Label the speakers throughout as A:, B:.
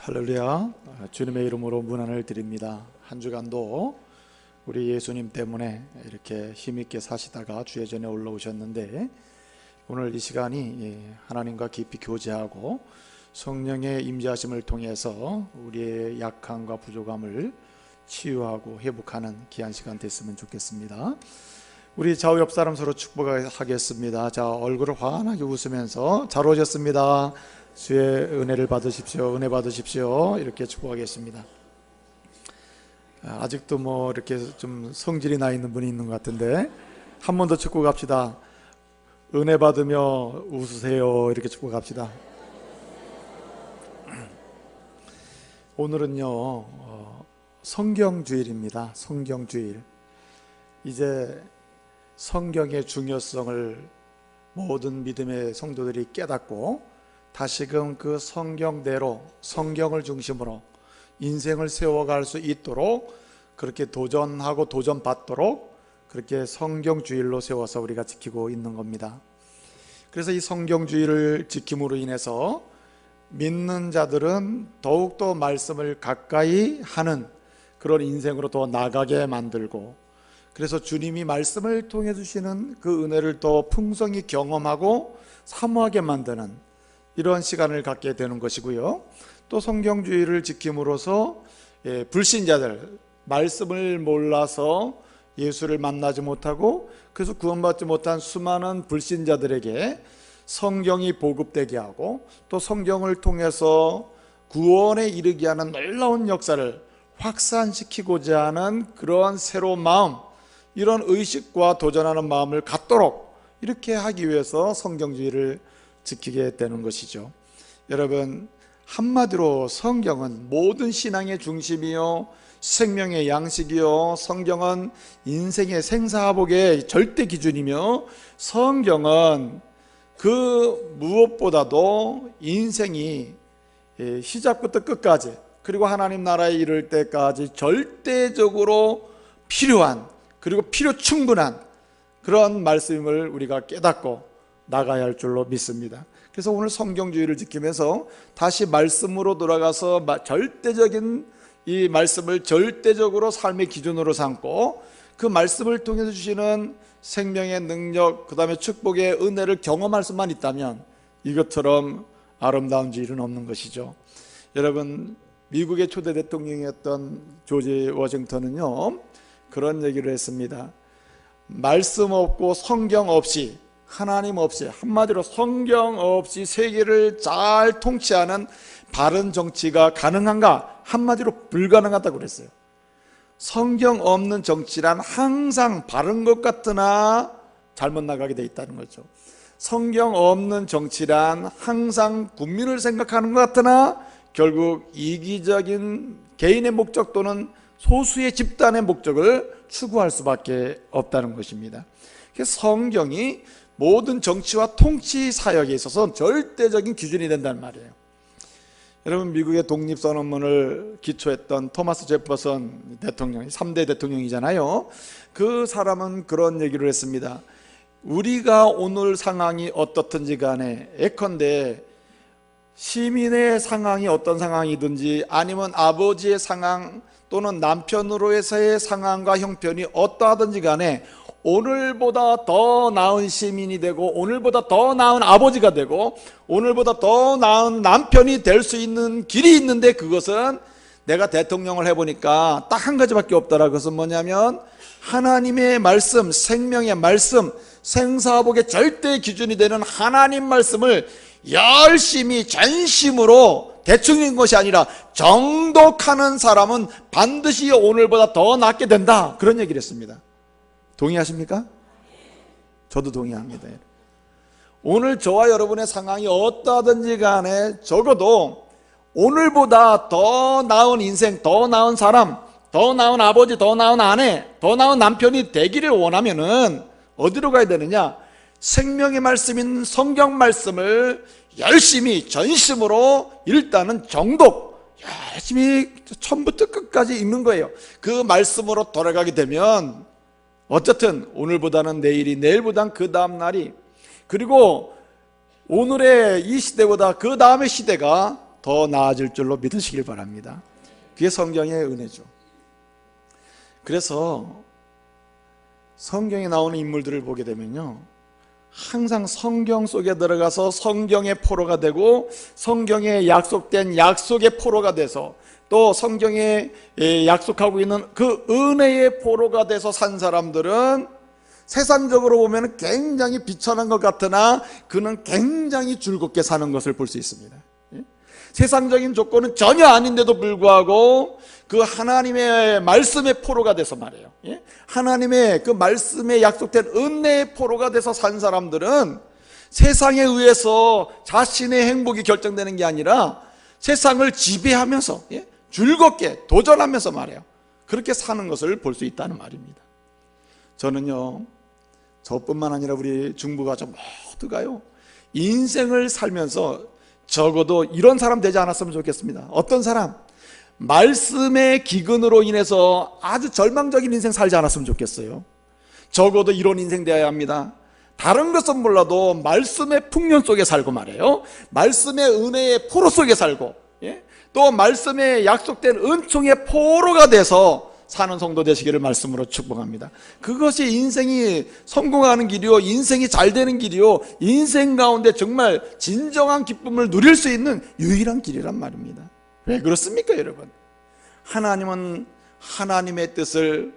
A: 할렐루야. 주님의 이름으로 문안을 드립니다. 한 주간도 우리 예수님 때문에 이렇게 힘있게 사시다가 주의 전에 올라오셨는데, 오늘 이 시간이 하나님과 깊이 교제하고 성령의 임재하심을 통해서 우리의 약함과 부족함을 치유하고 회복하는 귀한 시간 됐으면 좋겠습니다. 우리 좌우 옆 사람 서로 축복하겠습니다. 자, 얼굴을 환하게 웃으면서 잘 오셨습니다. 주의 은혜를 받으십시오. 은혜 받으십시오. 이렇게 축복하겠습니다. 아직도 뭐 이렇게 좀 성질이 나 있는 분이 있는 것 같은데, 한 번 더 축복합시다. 은혜 받으며 웃으세요. 이렇게 축복합시다. 오늘은요, 성경주일입니다. 성경주일. 이제 성경의 중요성을 모든 믿음의 성도들이 깨닫고 다시금 그 성경대로 성경을 중심으로 인생을 세워갈 수 있도록 그렇게 도전하고 도전받도록 그렇게 성경주일로 세워서 우리가 지키고 있는 겁니다. 그래서 이 성경주일을 지킴으로 인해서 믿는 자들은 더욱더 말씀을 가까이 하는 그런 인생으로 더 나가게 만들고, 그래서 주님이 말씀을 통해 주시는 그 은혜를 더 풍성히 경험하고 사모하게 만드는 이런 시간을 갖게 되는 것이고요. 또 성경주의를 지킴으로써 불신자들, 말씀을 몰라서 예수를 만나지 못하고 그래서 구원받지 못한 수많은 불신자들에게 성경이 보급되게 하고, 또 성경을 통해서 구원에 이르게 하는 놀라운 역사를 확산시키고자 하는 그러한 새로운 마음, 이런 의식과 도전하는 마음을 갖도록 이렇게 하기 위해서 성경주의를 지키게 되는 것이죠. 여러분, 한마디로 성경은 모든 신앙의 중심이요, 생명의 양식이요, 성경은 인생의 생사화복의 절대 기준이며, 성경은 그 무엇보다도 인생이 시작부터 끝까지, 그리고 하나님 나라에 이를 때까지 절대적으로 필요한, 그리고 필요 충분한 그런 말씀을 우리가 깨닫고 나가야 할 줄로 믿습니다. 그래서 오늘 성경주의를 지키면서 다시 말씀으로 돌아가서 절대적인 이 말씀을 절대적으로 삶의 기준으로 삼고, 그 말씀을 통해서 주시는 생명의 능력, 그 다음에 축복의 은혜를 경험할 수만 있다면 이것처럼 아름다운 주일은 없는 것이죠. 여러분, 미국의 초대 대통령이었던 조지 워싱턴은요, 그런 얘기를 했습니다. 말씀 없고 성경 없이, 하나님 없이, 한마디로 성경 없이 세계를 잘 통치하는 바른 정치가 가능한가? 한마디로 불가능하다고 그랬어요. 성경 없는 정치란 항상 바른 것 같으나 잘못 나가게 돼 있다는 거죠. 성경 없는 정치란 항상 국민을 생각하는 것 같으나 결국 이기적인 개인의 목적 또는 소수의 집단의 목적을 추구할 수밖에 없다는 것입니다. 그래서 성경이 모든 정치와 통치 사역에 있어서 절대적인 기준이 된다는 말이에요. 여러분, 미국의 독립선언문을 기초했던 토마스 제퍼슨 대통령, 3대 대통령이잖아요. 그 사람은 그런 얘기를 했습니다. 우리가 오늘 상황이 어떻든지 간에, 예컨대 시민의 상황이 어떤 상황이든지 아니면 아버지의 상황 또는 남편으로서의 상황과 형편이 어떠하든지 간에 오늘보다 더 나은 시민이 되고, 오늘보다 더 나은 아버지가 되고, 오늘보다 더 나은 남편이 될 수 있는 길이 있는데, 그것은 내가 대통령을 해보니까 딱 한 가지밖에 없더라. 그것은 뭐냐면 하나님의 말씀, 생명의 말씀, 생사복의 절대 기준이 되는 하나님 말씀을 열심히 전심으로 대충인 것이 아니라 정독하는 사람은 반드시 오늘보다 더 낫게 된다, 그런 얘기를 했습니다. 동의하십니까? 저도 동의합니다. 오늘 저와 여러분의 상황이 어떠하든지 간에 적어도 오늘보다 더 나은 인생, 더 나은 사람, 더 나은 아버지, 더 나은 아내, 더 나은 남편이 되기를 원하면은 어디로 가야 되느냐? 생명의 말씀인 성경 말씀을 열심히 전심으로 일단은 정독, 열심히 처음부터 끝까지 읽는 거예요. 그 말씀으로 돌아가게 되면 어쨌든 오늘보다는 내일이, 내일보다는 그 다음 날이, 그리고 오늘의 이 시대보다 그 다음의 시대가 더 나아질 줄로 믿으시길 바랍니다. 그게 성경의 은혜죠. 그래서 성경에 나오는 인물들을 보게 되면요, 항상 성경 속에 들어가서 성경의 포로가 되고 성경에 약속된 약속의 포로가 돼서 또 성경에 약속하고 있는 그 은혜의 포로가 돼서 산 사람들은 세상적으로 보면 굉장히 비천한 것 같으나 그는 굉장히 즐겁게 사는 것을 볼 수 있습니다. 세상적인 조건은 전혀 아닌데도 불구하고 그 하나님의 말씀의 포로가 돼서 말이에요, 하나님의 그 말씀에 약속된 은혜의 포로가 돼서 산 사람들은 세상에 의해서 자신의 행복이 결정되는 게 아니라 세상을 지배하면서 즐겁게 도전하면서 말이에요, 그렇게 사는 것을 볼 수 있다는 말입니다. 저는요, 저뿐만 아니라 우리 중부가족 모두가요, 인생을 살면서 적어도 이런 사람 되지 않았으면 좋겠습니다. 어떤 사람? 말씀의 기근으로 인해서 아주 절망적인 인생 살지 않았으면 좋겠어요. 적어도 이런 인생 되어야 합니다. 다른 것은 몰라도 말씀의 풍년 속에 살고 말이에요, 말씀의 은혜의 포로 속에 살고, 또 말씀에 약속된 은총의 포로가 돼서 사는 성도 되시기를 말씀으로 축복합니다. 그것이 인생이 성공하는 길이요, 인생이 잘 되는 길이요, 인생 가운데 정말 진정한 기쁨을 누릴 수 있는 유일한 길이란 말입니다. 왜 그렇습니까, 여러분? 하나님은 하나님의 뜻을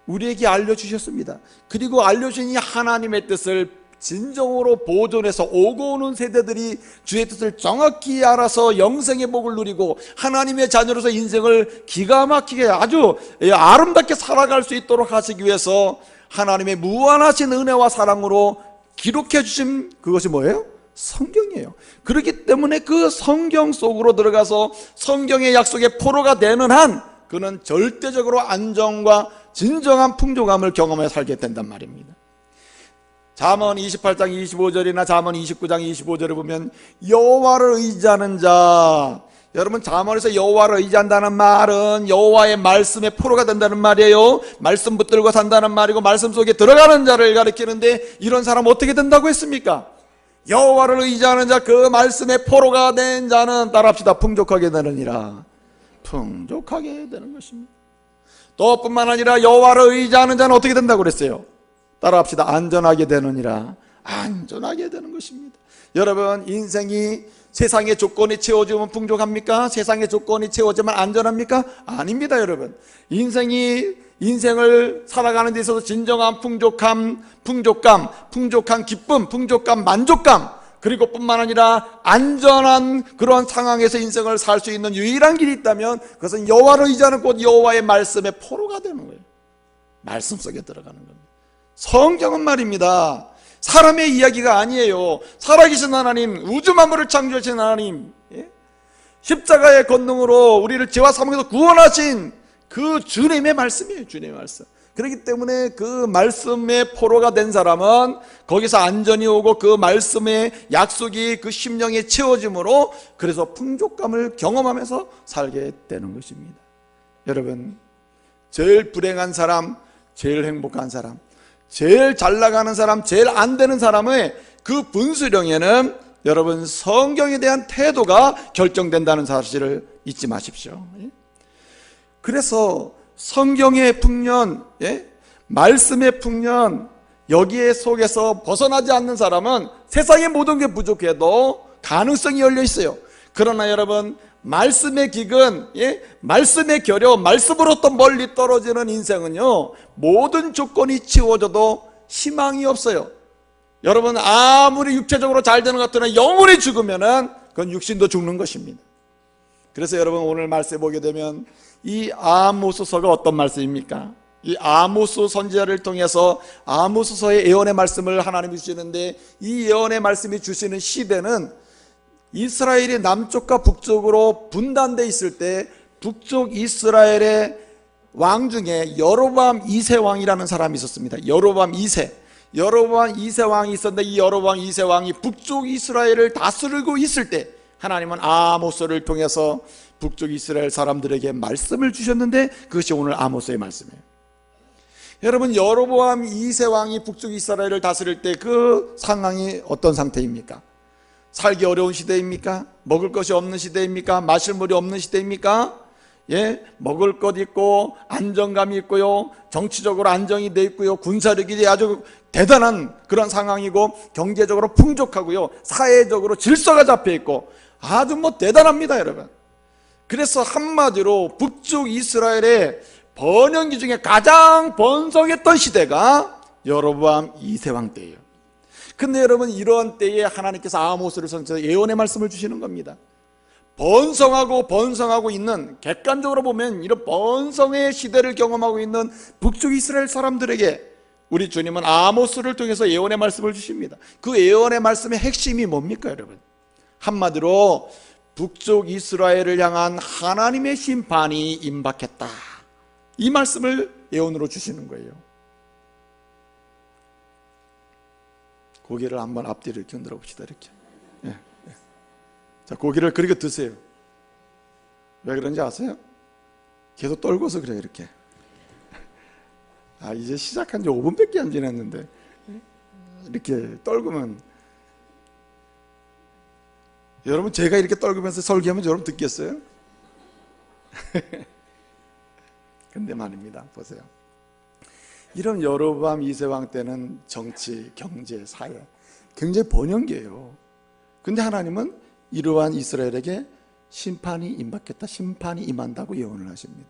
A: 우리에게 알려주셨습니다. 그리고 알려주신 이 하나님의 뜻을 진정으로 보존해서 오고 오는 세대들이 주의 뜻을 정확히 알아서 영생의 복을 누리고 하나님의 자녀로서 인생을 기가 막히게 아주 아름답게 살아갈 수 있도록 하시기 위해서 하나님의 무한하신 은혜와 사랑으로 기록해 주신 그것이 뭐예요? 성경이에요. 그렇기 때문에 그 성경 속으로 들어가서 성경의 약속의 포로가 되는 한 그는 절대적으로 안정과 진정한 풍족함을 경험해 살게 된단 말입니다. 잠언 28장 25절이나 잠언 29장 25절을 보면 여호와를 의지하는 자, 여러분 잠언에서 여호와를 의지한다는 말은 여호와의 말씀의 포로가 된다는 말이에요. 말씀 붙들고 산다는 말이고 말씀 속에 들어가는 자를 가리키는데 이런 사람 어떻게 된다고 했습니까? 여호와를 의지하는 자, 그 말씀의 포로가 된 자는 따라합시다, 풍족하게 되느니라. 풍족하게 되는 것입니다. 또 뿐만 아니라 여호와를 의지하는 자는 어떻게 된다고 그랬어요? 따라합시다. 안전하게 되느니라. 안전하게 되는 것입니다. 여러분, 인생이 세상의 조건이 채워지면 풍족합니까? 세상의 조건이 채워지면 안전합니까? 아닙니다, 여러분. 인생을 살아가는 데 있어서 진정한 풍족함, 풍족한 기쁨, 풍족한 만족감, 그리고 뿐만 아니라 안전한 그런 상황에서 인생을 살 수 있는 유일한 길이 있다면 그것은 여호와를 의지하는 곧 여호와의 말씀의 포로가 되는 거예요. 말씀 속에 들어가는 겁니다. 성경은 말입니다, 사람의 이야기가 아니에요. 살아계신 하나님, 우주 만물을 창조하신 하나님, 십자가의 권능으로 우리를 죄와 사망에서 구원하신 그 주님의 말씀이에요. 주님의 말씀. 그렇기 때문에 그 말씀의 포로가 된 사람은 거기서 안전이 오고 그 말씀의 약속이 그 심령에 채워짐으로 그래서 풍족감을 경험하면서 살게 되는 것입니다. 여러분, 제일 불행한 사람, 제일 행복한 사람, 제일 잘 나가는 사람, 제일 안 되는 사람의 그 분수령에는 여러분 성경에 대한 태도가 결정된다는 사실을 잊지 마십시오. 그래서 성경의 풍년, 말씀의 풍년, 여기에 속에서 벗어나지 않는 사람은 세상의 모든 게 부족해도 가능성이 열려 있어요. 그러나 여러분, 말씀의 기근, 말씀의 결여, 말씀으로부터 멀리 떨어지는 인생은요, 모든 조건이 치워져도 희망이 없어요. 여러분, 아무리 육체적으로 잘 되는 것 같으나 영원히 죽으면은 그건 육신도 죽는 것입니다. 그래서 여러분, 오늘 말씀에 보게 되면 이 아모스서가 어떤 말씀입니까? 이 아모스 선지자를 통해서 아모스서의 예언의 말씀을 하나님이 주시는데, 이 예언의 말씀이 주시는 시대는 이스라엘이 남쪽과 북쪽으로 분단되어 있을 때 북쪽 이스라엘의 왕 중에 여로보암 2세 왕이라는 사람이 있었습니다. 여로보암 2세 왕이 있었는데, 이 여로보암 2세 왕이 북쪽 이스라엘을 다스리고 있을 때 하나님은 아모스를 통해서 북쪽 이스라엘 사람들에게 말씀을 주셨는데, 그것이 오늘 아모스의 말씀이에요. 여러분, 여로보암 2세 왕이 북쪽 이스라엘을 다스릴 때 그 상황이 어떤 상태입니까? 살기 어려운 시대입니까? 먹을 것이 없는 시대입니까? 마실 물이 없는 시대입니까? 예, 먹을 것 있고 안정감이 있고요, 정치적으로 안정이 돼 있고요, 군사력이 아주 대단한 그런 상황이고, 경제적으로 풍족하고요, 사회적으로 질서가 잡혀 있고 아주 대단합니다, 여러분. 그래서 한마디로 북쪽 이스라엘의 번영기 중에 가장 번성했던 시대가 여로보암 2세 왕 때예요. 근데 여러분, 이런 때에 하나님께서 아모스를 선지자 예언의 말씀을 주시는 겁니다. 번성하고 있는, 객관적으로 보면 이런 번성의 시대를 경험하고 있는 북쪽 이스라엘 사람들에게 우리 주님은 아모스를 통해서 예언의 말씀을 주십니다. 그 예언의 말씀의 핵심이 뭡니까, 여러분? 한마디로 북쪽 이스라엘을 향한 하나님의 심판이 임박했다, 이 말씀을 예언으로 주시는 거예요. 고개를 한번 앞뒤로 이렇게 흔들어 봅시다. 이렇게. 예, 예. 자, 고개를 그렇게 드세요. 왜 그런지 아세요? 계속 떨고서 그래요, 이렇게. 이제 시작한 지 5분밖에 안 지났는데 이렇게 떨구면, 여러분, 제가 이렇게 떨구면서 설교하면 여러분 듣겠어요? 근데 말입니다, 보세요. 이런 여로보암 2세 왕 때는 정치, 경제, 사회 굉장히 번영기예요. 근데 하나님은 이러한 이스라엘에게 심판이 임박했다, 심판이 임한다고 예언을 하십니다.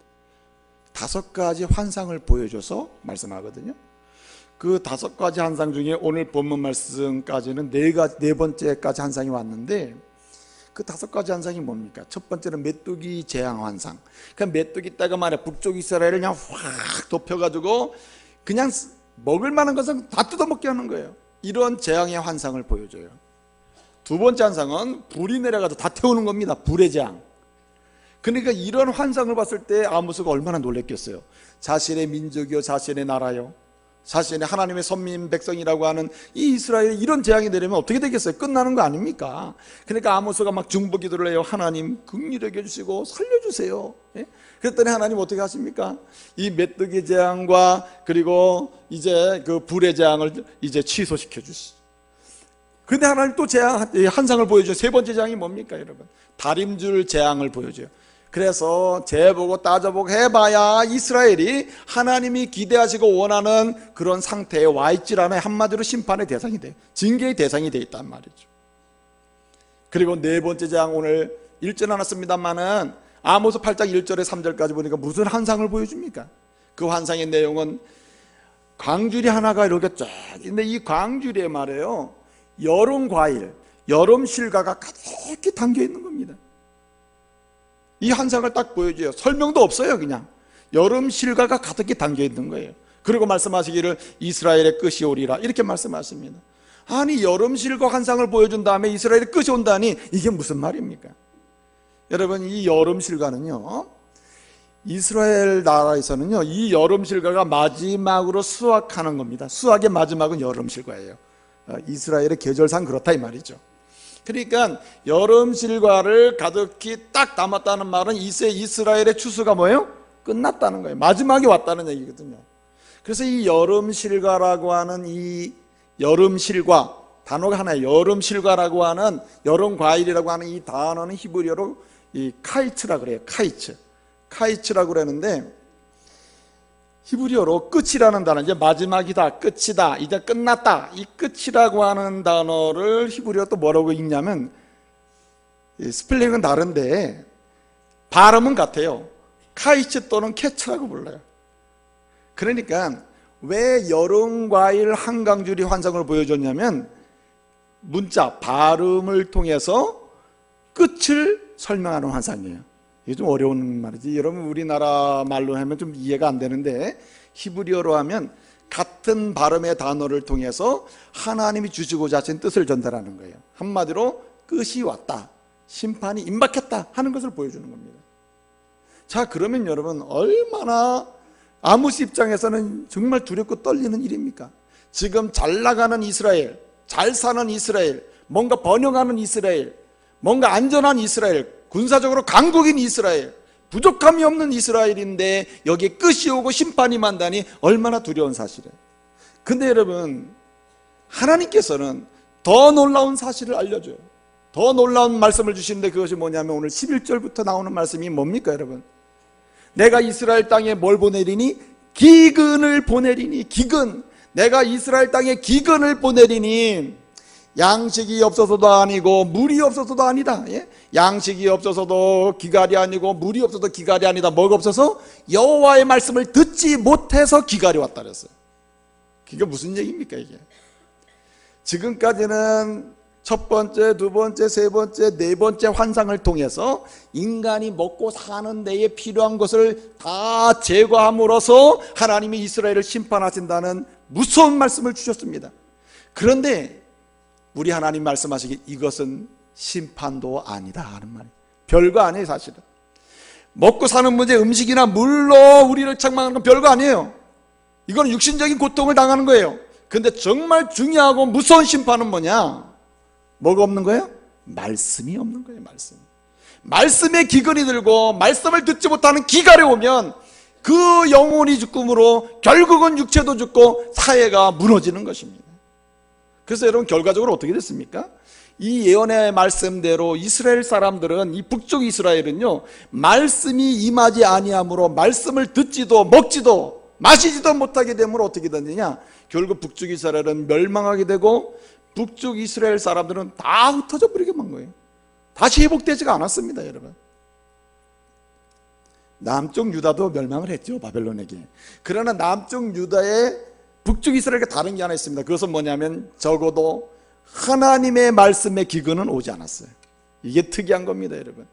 A: 5가지 환상을 보여줘서 말씀하거든요. 그 5가지 환상 중에 오늘 본문 말씀까지는 네 번째까지 환상이 왔는데, 그 5가지 환상이 뭡니까? 첫 번째는 메뚜기 재앙 환상. 그러니까 메뚜기 떼가 말이야, 북쪽 이스라엘을 그냥 확 덮여가지고 그냥 먹을 만한 것은 다 뜯어먹게 하는 거예요. 이런 재앙의 환상을 보여줘요. 두 번째 환상은 불이 내려가서 다 태우는 겁니다. 불의 재앙. 그러니까 이런 환상을 봤을 때 아모스가 얼마나 놀랬겠어요. 자신의 민족이요, 자신의 나라요, 자신의 하나님의 선민 백성이라고 하는 이 이스라엘에 이런 재앙이 내리면 어떻게 되겠어요? 끝나는 거 아닙니까? 그러니까 아모스가 막 중보기도를 해요. 하나님 긍휼히 여겨주시고 살려주세요. 예? 그랬더니 하나님 어떻게 하십니까? 이 메뚜기 재앙과 그리고 이제 그 불의 재앙을 이제 취소시켜 주시. 근데 하나님 또 재앙, 환상을 보여줘요. 세 번째 재앙이 뭡니까, 여러분? 다림줄 재앙을 보여줘요. 그래서 재보고 따져보고 해봐야 이스라엘이 하나님이 기대하시고 원하는 그런 상태에 와 있질 않아요. 한마디로 심판의 대상이 돼요. 징계의 대상이 돼 있단 말이죠. 그리고 네 번째 재앙, 오늘 읽지 않았습니다만은 아모스 8장 1절에 3절까지 보니까 무슨 환상을 보여줍니까? 그 환상의 내용은 광주리 하나가 이렇게 쫙 있는데, 이 광주리에 말이에요, 여름 과일, 여름 실과가 가득히 담겨 있는 겁니다. 이 환상을 딱 보여줘요. 설명도 없어요. 그냥 여름 실과가 가득히 담겨 있는 거예요. 그리고 말씀하시기를 이스라엘의 끝이 오리라, 이렇게 말씀하십니다. 아니, 여름 실과 환상을 보여준 다음에 이스라엘의 끝이 온다니, 이게 무슨 말입니까? 여러분, 이 여름 실과는요, 이스라엘 나라에서는요, 이 여름 실과가 마지막으로 수확하는 겁니다. 수확의 마지막은 여름 실과예요. 이스라엘의 계절상 그렇다, 이 말이죠. 그러니까 여름 실과를 가득히 딱 담았다는 말은 이제 이스라엘의 추수가 뭐예요? 끝났다는 거예요. 마지막에 왔다는 얘기거든요. 그래서 이 여름 실과라고 하는 이 여름 실과, 단어가 하나예요. 여름 실과라고 하는, 여름 과일이라고 하는 이 단어는 히브리어로 이 카이츠라 그래요. 카이츠라고 그러는데, 히브리어로 끝이라는 단어, 이제 마지막이다, 끝이다, 이제 끝났다, 이 끝이라고 하는 단어를 히브리어 또 뭐라고 읽냐면, 스펠링은 다른데 발음은 같아요. 카이츠 또는 캐츠라고 불러요. 그러니까 왜 여름 과일 한강줄이 환상을 보여줬냐면, 문자, 발음을 통해서 끝을 설명하는 환상이에요. 이게 좀 어려운 말이지. 여러분, 우리나라 말로 하면 좀 이해가 안 되는데, 히브리어로 하면 같은 발음의 단어를 통해서 하나님이 주시고자 하신 뜻을 전달하는 거예요. 한마디로 끝이 왔다, 심판이 임박했다 하는 것을 보여주는 겁니다. 자, 그러면 여러분, 얼마나 아모스 입장에서는 정말 두렵고 떨리는 일입니까? 지금 잘 나가는 이스라엘, 잘 사는 이스라엘, 뭔가 번영하는 이스라엘, 뭔가 안전한 이스라엘, 군사적으로 강국인 이스라엘, 부족함이 없는 이스라엘인데 여기에 끝이 오고 심판이 만다니 얼마나 두려운 사실이에요. 근데 여러분, 하나님께서는 더 놀라운 사실을 알려줘요. 더 놀라운 말씀을 주시는데 그것이 뭐냐면 오늘 11절부터 나오는 말씀이 뭡니까 여러분? 내가 이스라엘 땅에 뭘 보내리니? 기근을 보내리니. 기근. 내가 이스라엘 땅에 기근을 보내리니. 양식이 없어서도 아니고 물이 없어서도 아니다. 예? 양식이 없어서도 기갈이 아니고 물이 없어서 기갈이 아니다. 뭐가 없어서? 여호와의 말씀을 듣지 못해서 기갈이 왔다 그랬어요. 그게 무슨 얘기입니까 이게? 지금까지는 첫 번째, 두 번째, 세 번째, 네 번째 환상을 통해서 인간이 먹고 사는 데에 필요한 것을 다 제거함으로써 하나님이 이스라엘을 심판하신다는 무서운 말씀을 주셨습니다. 그런데 우리 하나님 말씀하시기 이것은 심판도 아니다 하는 말이에요. 별거 아니에요 사실은. 먹고 사는 문제, 음식이나 물로 우리를 책망하는 건 별거 아니에요. 이건 육신적인 고통을 당하는 거예요. 근데 정말 중요하고 무서운 심판은 뭐냐? 뭐가 없는 거예요? 말씀이 없는 거예요. 말씀에 기근이 들고 말씀을 듣지 못하는 기갈이 오면 그 영혼이 죽음으로 결국은 육체도 죽고 사회가 무너지는 것입니다. 그래서 여러분 결과적으로 어떻게 됐습니까? 이 예언의 말씀대로 이스라엘 사람들은, 이 북쪽 이스라엘은요, 말씀이 임하지 아니함으로 말씀을 듣지도 먹지도 마시지도 못하게 되므로 어떻게 됐느냐? 결국 북쪽 이스라엘은 멸망하게 되고 북쪽 이스라엘 사람들은 다 흩어져 버리게 만 거예요. 다시 회복되지가 않았습니다 여러분. 남쪽 유다도 멸망을 했죠, 바벨론에게. 그러나 남쪽 유다의 북쪽 이스라엘과 다른 게 하나 있습니다. 그것은 뭐냐면 적어도 하나님의 말씀의 기근은 오지 않았어요. 이게 특이한 겁니다 여러분.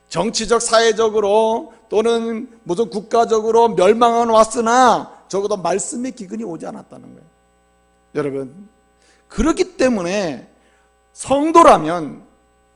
A: 정치적, 사회적으로 또는 무슨 국가적으로 멸망은 왔으나 적어도 말씀의 기근이 오지 않았다는 거예요. 여러분, 그렇기 때문에 성도라면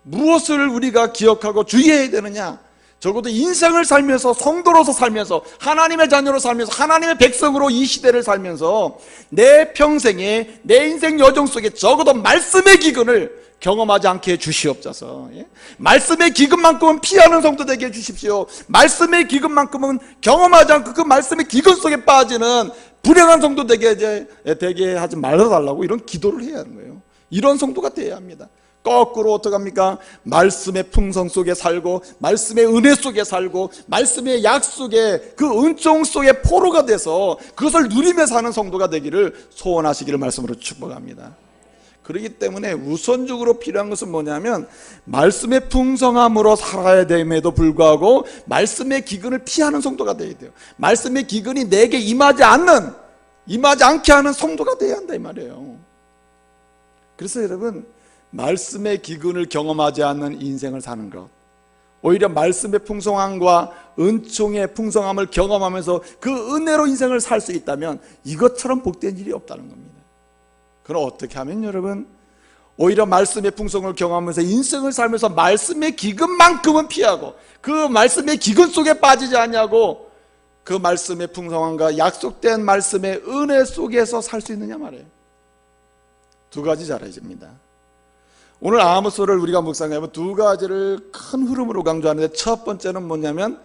A: 무엇을 우리가 기억하고 주의해야 되느냐? 적어도 인생을 살면서, 성도로서 살면서, 하나님의 자녀로 살면서, 하나님의 백성으로 이 시대를 살면서 내 평생에, 내 인생 여정 속에 적어도 말씀의 기근을 경험하지 않게 해 주시옵소서. 예? 말씀의 기근만큼은 피하는 성도 되게 해 주십시오. 말씀의 기근만큼은 경험하지 않고 그 말씀의 기근 속에 빠지는 불행한 성도 되게 하지 말아달라고 이런 기도를 해야 하는 거예요. 이런 성도가 되어야 합니다. 거꾸로 어떡합니까? 말씀의 풍성 속에 살고 말씀의 은혜 속에 살고 말씀의 약속의 그 은총 속에 포로가 돼서 그것을 누리며 사는 성도가 되기를 소원하시기를 말씀으로 축복합니다. 그렇기 때문에 우선적으로 필요한 것은 뭐냐면 말씀의 풍성함으로 살아야 됨에도 불구하고 말씀의 기근을 피하는 성도가 되어야 돼요. 말씀의 기근이 내게 임하지 않게 하는 성도가 되어야 한다 이 말이에요. 그래서 여러분, 말씀의 기근을 경험하지 않는 인생을 사는 것, 오히려 말씀의 풍성함과 은총의 풍성함을 경험하면서 그 은혜로 인생을 살 수 있다면 이것처럼 복된 일이 없다는 겁니다. 그럼 어떻게 하면 여러분, 오히려 말씀의 풍성을 경험하면서 인생을 살면서 말씀의 기근만큼은 피하고 그 말씀의 기근 속에 빠지지 않냐고 그 말씀의 풍성함과 약속된 말씀의 은혜 속에서 살 수 있느냐 말이에요. 두 가지 잘해야 됩니다. 오늘 아모스를 우리가 묵상하면 두 가지를 큰 흐름으로 강조하는데 첫 번째는 뭐냐면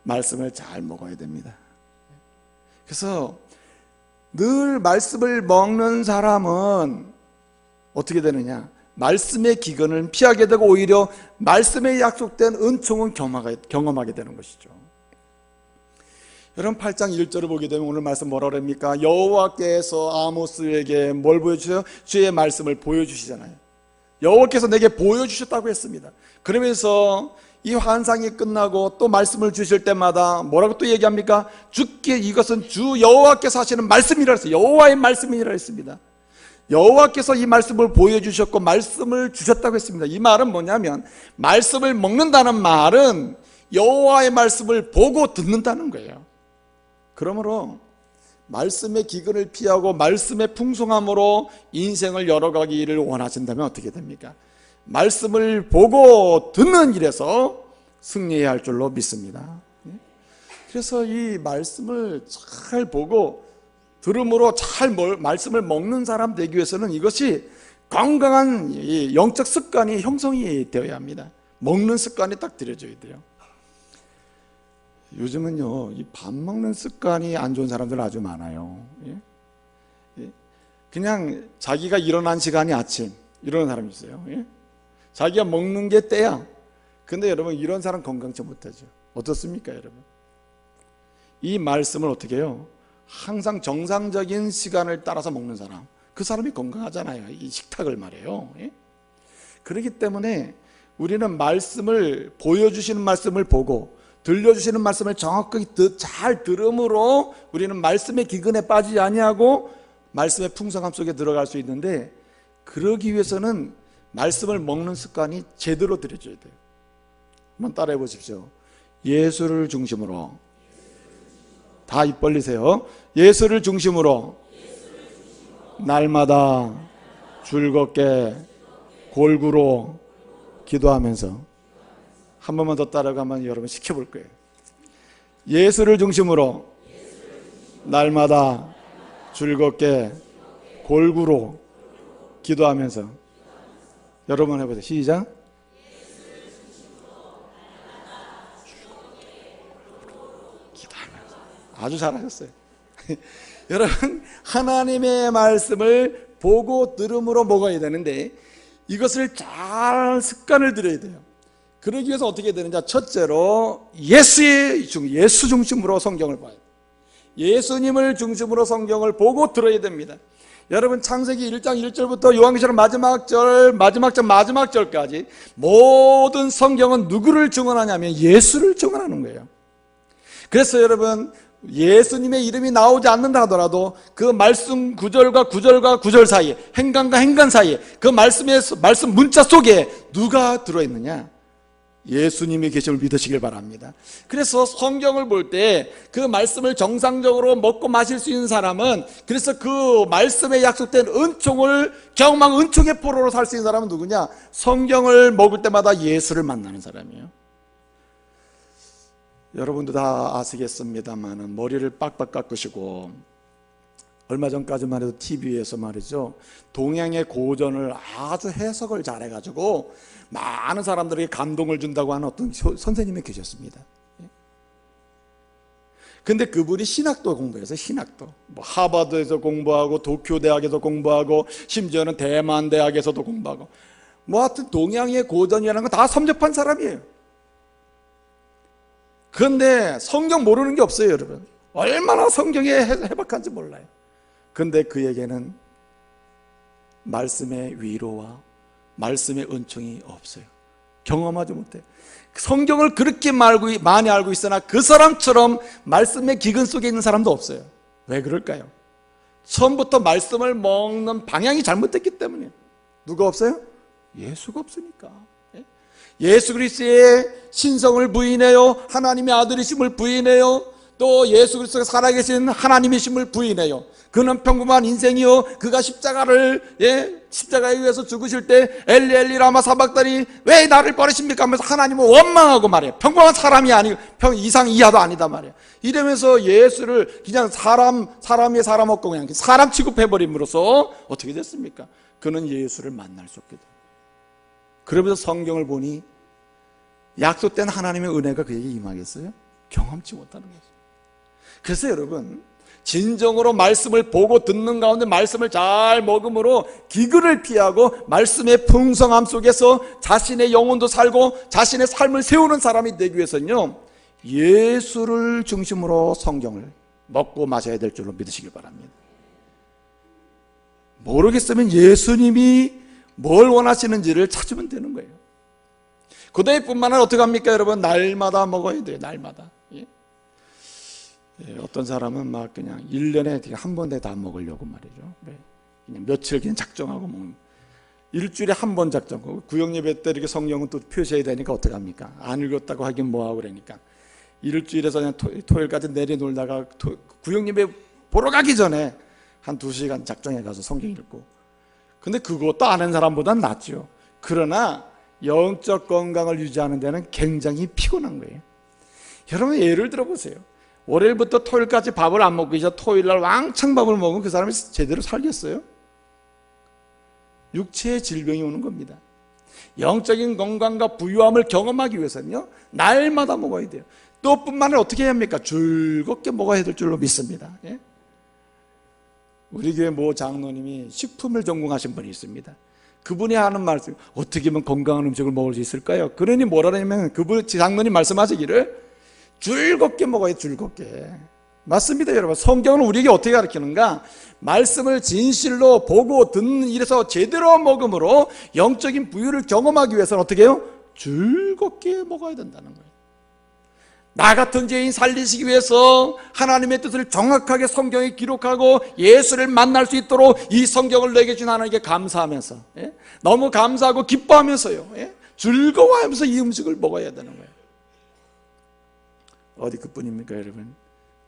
A: 말씀을 잘 먹어야 됩니다. 그래서 늘 말씀을 먹는 사람은 어떻게 되느냐? 말씀의 기근을 피하게 되고 오히려 말씀에 약속된 은총은 경험하게 되는 것이죠. 여러분 8장 1절을 보게 되면 오늘 말씀 뭐라 그럽니까? 여호와께서 아모스에게 뭘 보여주세요? 주의 말씀을 보여주시잖아요. 여호와께서 내게 보여주셨다고 했습니다. 그러면서 이 환상이 끝나고 또 말씀을 주실 때마다 뭐라고 또 얘기합니까? 주께 이것은 주 여호와께서 하시는 말씀이라 했어요. 여호와의 말씀이라 했습니다. 여호와께서 이 말씀을 보여주셨고 말씀을 주셨다고 했습니다. 이 말은 뭐냐면 말씀을 먹는다는 말은 여호와의 말씀을 보고 듣는다는 거예요. 그러므로 말씀의 기근을 피하고 말씀의 풍성함으로 인생을 열어가기를 원하신다면 어떻게 됩니까? 말씀을 보고 듣는 일에서 승리해야 할 줄로 믿습니다. 그래서 이 말씀을 잘 보고 들음으로 잘 말씀을 먹는 사람 되기 위해서는 이것이 건강한 영적 습관이 형성이 되어야 합니다. 먹는 습관이 딱 들여져야 돼요. 요즘은요, 이 밥 먹는 습관이 안 좋은 사람들 아주 많아요. 그냥 자기가 일어난 시간이 아침, 이러는 사람이 있어요. 자기가 먹는 게 때야. 근데 여러분, 이런 사람 건강치 못하죠. 어떻습니까 여러분? 이 말씀을 어떻게 해요? 항상 정상적인 시간을 따라서 먹는 사람, 그 사람이 건강하잖아요. 이 식탁을 말이에요. 예? 그렇기 때문에 우리는 말씀을, 보여주시는 말씀을 보고 들려주시는 말씀을 정확하게 잘 들음으로 우리는 말씀의 기근에 빠지지 아니하고 말씀의 풍성함 속에 들어갈 수 있는데, 그러기 위해서는 말씀을 먹는 습관이 제대로 들여져야 돼요. 한번 따라해 보십시오. 예수를 중심으로, 다 입 벌리세요. 예수를 중심으로 날마다 즐겁게 골고루 기도하면서. 한 번만 더 따라가면 여러분 시켜볼 거예요. 예수를 중심으로 날마다 즐겁게 골고루 기도하면서. 여러분 해보세요. 시작. 기도하면서. 아주 잘하셨어요. 여러분, 하나님의 말씀을 보고 들음으로 먹어야 되는데, 이것을 잘 습관을 들여야 돼요. 그러기 위해서 어떻게 되느냐? 첫째로 예수 중심으로 성경을 봐요. 예수님을 중심으로 성경을 보고 들어야 됩니다. 여러분, 창세기 1장 1절부터 요한계시록 마지막 절까지 모든 성경은 누구를 증언하냐면 예수를 증언하는 거예요. 그래서 여러분, 예수님의 이름이 나오지 않는다 하더라도 그 말씀 구절과 구절 사이에, 행간과 행간 사이에, 그 말씀 문자 속에 누가 들어있느냐? 예수님이 계심을 믿으시길 바랍니다. 그래서 성경을 볼 때 그 말씀을 정상적으로 먹고 마실 수 있는 사람은, 그래서 그 말씀에 약속된 은총을 경험한 은총의 포로로 살 수 있는 사람은 누구냐? 성경을 먹을 때마다 예수를 만나는 사람이에요. 여러분도 다 아시겠습니다만 머리를 빡빡 깎으시고, 얼마 전까지만 해도 TV에서 말이죠, 동양의 고전을 아주 해석을 잘해가지고 많은 사람들에게 감동을 준다고 하는 어떤 선생님이 계셨습니다. 근데 그분이 신학도 공부해서, 신학도 뭐 하버드에서 공부하고 도쿄 대학에서 공부하고 심지어는 대만 대학에서도 공부하고, 뭐 하여튼 동양의 고전이라는 건 다 섭렵한 사람이에요. 그런데 성경 모르는 게 없어요. 여러분, 얼마나 성경에 해박한지 몰라요. 근데 그에게는 말씀의 위로와 말씀의 은총이 없어요. 경험하지 못해요. 성경을 그렇게 많이 알고 있으나 그 사람처럼 말씀의 기근 속에 있는 사람도 없어요. 왜 그럴까요? 처음부터 말씀을 먹는 방향이 잘못됐기 때문에. 누가 없어요? 예수가 없으니까. 예수 그리스도의 신성을 부인해요. 하나님의 아들이심을 부인해요. 또 예수 그리스도가 살아계신 하나님이심을 부인해요. 그는 평범한 인생이요, 그가 십자가에 의해서 죽으실 때 엘리 엘리 라마 사박다니 왜 나를 버리십니까 하면서 하나님을 원망하고 말이에요. 평범한 사람이 아니고 이상 이하도 아니다 말이에요. 이러면서 예수를 그냥 사람이 사람 없고 그냥 사람 취급해버림으로써 어떻게 됐습니까? 그는 예수를 만날 수 없게 돼요. 그러면서 성경을 보니 약속된 하나님의 은혜가 그에게 임하겠어요? 경험치 못하는 거죠. 그래서 여러분, 진정으로 말씀을 보고 듣는 가운데 말씀을 잘 먹음으로 기근을 피하고 말씀의 풍성함 속에서 자신의 영혼도 살고 자신의 삶을 세우는 사람이 되기 위해서는요, 예수를 중심으로 성경을 먹고 마셔야 될 줄로 믿으시길 바랍니다. 모르겠으면 예수님이 뭘 원하시는지를 찾으면 되는 거예요. 그 다음에 뿐만 아니라 어떻게 합니까 여러분? 날마다 먹어야 돼요. 날마다. 어떤 사람은 막 그냥 1년에 한 번에 다 먹으려고 말이죠. 그냥 며칠 그냥 작정하고 먹는. 일주일에 한 번 작정. 구역예배 때 이렇게 성경은 또 표시해야 되니까 어떻게 합니까? 안 읽었다고 하긴 뭐하고 그러니까. 일주일에서 그냥 토요일까지 내려놀다가 구역예배 보러 가기 전에 한 2시간 작정해 가서 성경 읽고. 근데 그것도 아는 사람보단 낫죠. 그러나 영적 건강을 유지하는 데는 굉장히 피곤한 거예요. 여러분, 예를 들어보세요. 월요일부터 토요일까지 밥을 안 먹고 이제 토요일날 왕창 밥을 먹으면 그 사람이 제대로 살겠어요? 육체의 질병이 오는 겁니다. 영적인 건강과 부유함을 경험하기 위해서는요, 날마다 먹어야 돼요. 또 뿐만 아니라 어떻게 해야 합니까? 즐겁게 먹어야 될 줄로 믿습니다. 예? 우리 교회 모 장로님이 식품을 전공하신 분이 있습니다. 그분이 하는 말씀, 어떻게 하면 건강한 음식을 먹을 수 있을까요? 그러니 뭐라 하냐면 그분 장로님 말씀하시기를 즐겁게 먹어야 즐겁게. 맞습니다, 여러분. 성경은 우리에게 어떻게 가르치는가? 말씀을 진실로 보고 듣는 일에서 제대로 먹음으로 영적인 부유를 경험하기 위해서는 어떻게 해요? 즐겁게 먹어야 된다는 거예요. 나 같은 죄인 살리시기 위해서 하나님의 뜻을 정확하게 성경에 기록하고 예수를 만날 수 있도록 이 성경을 내게 준 하나님께 감사하면서, 너무 감사하고 기뻐하면서요, 즐거워하면서 이 음식을 먹어야 되는 거예요. 어디 그뿐입니까, 여러분?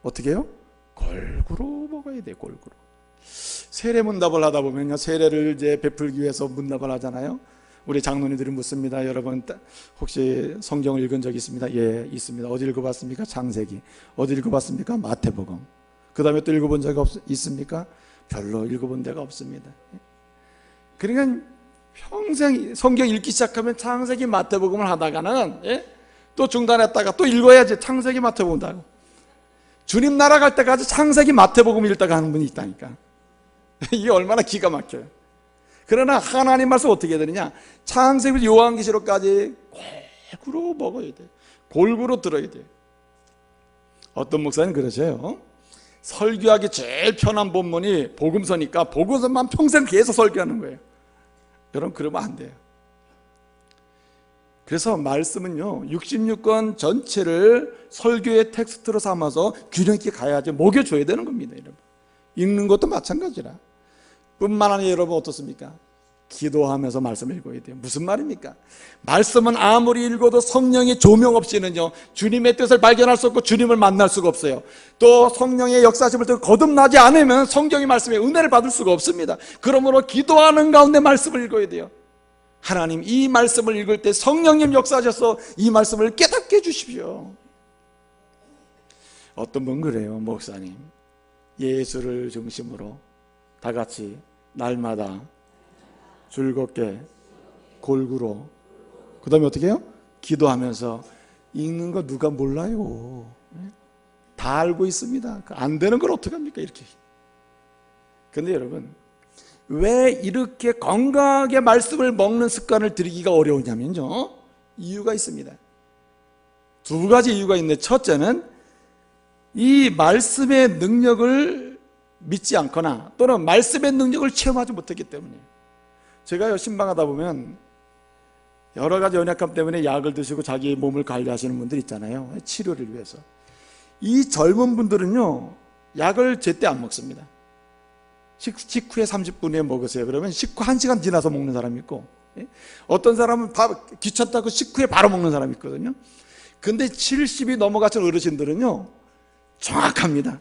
A: 어떻게 해요? 골고루 먹어야 돼요. 골고루. 세례 문답을 하다 보면요, 세례를 이제 베풀기 위해서 문답을 하잖아요. 우리 장로님들이 묻습니다. 여러분 혹시 성경을 읽은 적 있습니다? 예, 있습니다. 어디 읽어봤습니까? 창세기. 어디 읽어봤습니까? 마태복음. 그 다음에 또 읽어본 적 있습니까? 별로 읽어본 데가 없습니다. 그러니까 평생 성경 읽기 시작하면 창세기 마태복음을 하다가는, 또 중단했다가 또 읽어야지. 창세기 마태복음 하고 주님 나라 갈 때까지 창세기 마태복음 읽다가 하는 분이 있다니까. 이게 얼마나 기가 막혀요. 그러나 하나님 말씀 어떻게 해야 되느냐? 창세기부터 요한계시록까지 골고루 먹어야 돼. 골고루 들어야 돼. 어떤 목사님 그러세요. 설교하기 제일 편한 본문이 복음서니까 복음서만 평생 계속 설교하는 거예요. 여러분 그러면 안 돼요. 그래서 말씀은요, 66권 전체를 설교의 텍스트로 삼아서 균형 있게 가야지 먹여줘야 되는 겁니다, 여러분. 읽는 것도 마찬가지라. 뿐만 아니라 여러분 어떻습니까? 기도하면서 말씀을 읽어야 돼요. 무슨 말입니까? 말씀은 아무리 읽어도 성령의 조명 없이는요, 주님의 뜻을 발견할 수 없고 주님을 만날 수가 없어요. 또 성령의 역사심을 거듭나지 않으면 성경의 말씀에 은혜를 받을 수가 없습니다. 그러므로 기도하는 가운데 말씀을 읽어야 돼요. 하나님, 이 말씀을 읽을 때 성령님 역사하셔서 이 말씀을 깨닫게 해주십시오. 어떤 분 그래요, 목사님. 예수를 중심으로 다 같이 날마다 즐겁게 골고루, 그 다음에 어떻게 해요? 기도하면서. 읽는 거 누가 몰라요. 다 알고 있습니다. 안 되는 걸 어떡합니까, 이렇게. 근데 여러분, 왜 이렇게 건강하게 말씀을 먹는 습관을 들이기가 어려우냐면요, 이유가 있습니다. 두 가지 이유가 있는데, 첫째는 이 말씀의 능력을 믿지 않거나 또는 말씀의 능력을 체험하지 못했기 때문이에요. 제가요, 신방하다 보면 여러 가지 연약함 때문에 약을 드시고 자기 몸을 관리하시는 분들 있잖아요. 치료를 위해서. 이 젊은 분들은요, 약을 제때 안 먹습니다. 식후에 30분 후에 먹으세요. 그러면 식후 1시간 지나서 먹는 사람이 있고, 어떤 사람은 귀찮다고 식후에 바로 먹는 사람이 있거든요. 근데 70이 넘어가신 어르신들은요, 정확합니다.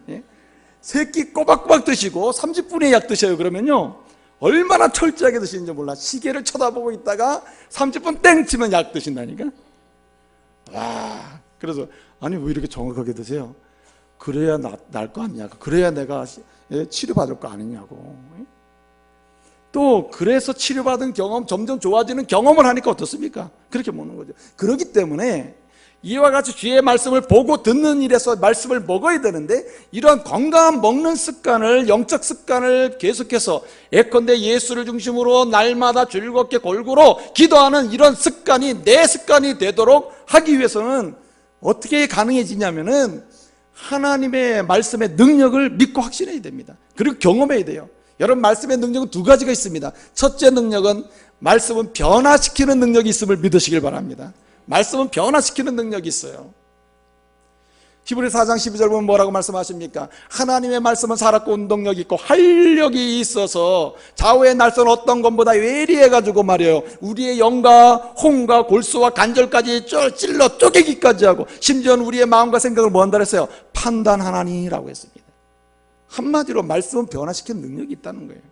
A: 세 끼 꼬박꼬박 드시고 30분에 약 드셔요. 그러면요, 얼마나 철저하게 드시는지 몰라. 시계를 쳐다보고 있다가 30분 땡 치면 약 드신다니까. 와, 그래서 아니 왜 이렇게 정확하게 드세요? 그래야 날 거 아니냐, 그래야 내가 치료받을 거 아니냐고. 또 그래서 치료받은 경험, 점점 좋아지는 경험을 하니까 어떻습니까? 그렇게 먹는 거죠. 그렇기 때문에 이와 같이 주의 말씀을 보고 듣는 일에서 말씀을 먹어야 되는데, 이런 건강한 먹는 습관을, 영적 습관을 계속해서 예컨대 예수를 중심으로 날마다 즐겁게 골고루 기도하는 이런 습관이 내 습관이 되도록 하기 위해서는 어떻게 가능해지냐면은 하나님의 말씀의 능력을 믿고 확신해야 됩니다. 그리고 경험해야 돼요. 여러분, 말씀의 능력은 두 가지가 있습니다. 첫째 능력은 말씀은 변화시키는 능력이 있음을 믿으시길 바랍니다. 말씀은 변화시키는 능력이 있어요. 히브리서 4장 12절 보면 뭐라고 말씀하십니까? 하나님의 말씀은 살았고 운동력이 있고 활력이 있어서 좌우의 날선 어떤 것보다 예리해가지고 말이에요, 우리의 영과 혼과 골수와 관절까지 찔러 쪼개기까지 하고 심지어는 우리의 마음과 생각을 뭐 한다 그랬어요? 판단하나니라고 했습니다. 한마디로 말씀은 변화시키는 능력이 있다는 거예요.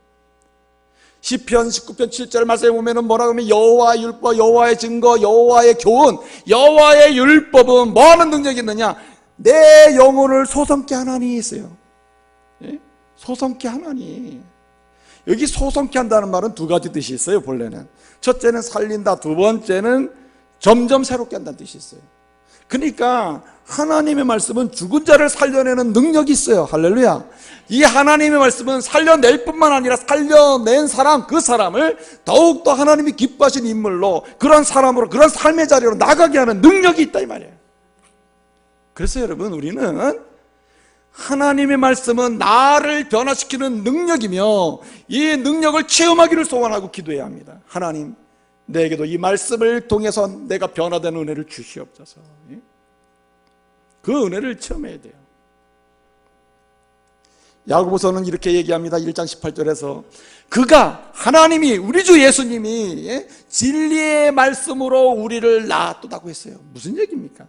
A: 시편 19편 7절 말씀에 보면 뭐라고 하면 여호와의 율법, 여호와의 증거, 여호와의 교훈, 여호와의 율법은 뭐하는 능력이 있느냐? 내 영혼을 소성케 하나니 있어요. 소성케 하나니. 여기 소성케 한다는 말은 두 가지 뜻이 있어요. 본래는 첫째는 살린다, 두 번째는 점점 새롭게 한다는 뜻이 있어요. 그러니까 하나님의 말씀은 죽은 자를 살려내는 능력이 있어요. 할렐루야. 이 하나님의 말씀은 살려낼 뿐만 아니라 살려낸 사람, 그 사람을 더욱더 하나님이 기뻐하신 인물로, 그런 사람으로, 그런 삶의 자리로 나가게 하는 능력이 있다 이 말이에요. 그래서 여러분, 우리는 하나님의 말씀은 나를 변화시키는 능력이며 이 능력을 체험하기를 소원하고 기도해야 합니다. 하나님, 내게도 이 말씀을 통해서 내가 변화되는 은혜를 주시옵소서. 그 은혜를 체험해야 돼요. 야고보서는 이렇게 얘기합니다. 1장 18절에서 그가, 하나님이, 우리 주 예수님이 진리의 말씀으로 우리를 낳았다고 했어요. 무슨 얘기입니까?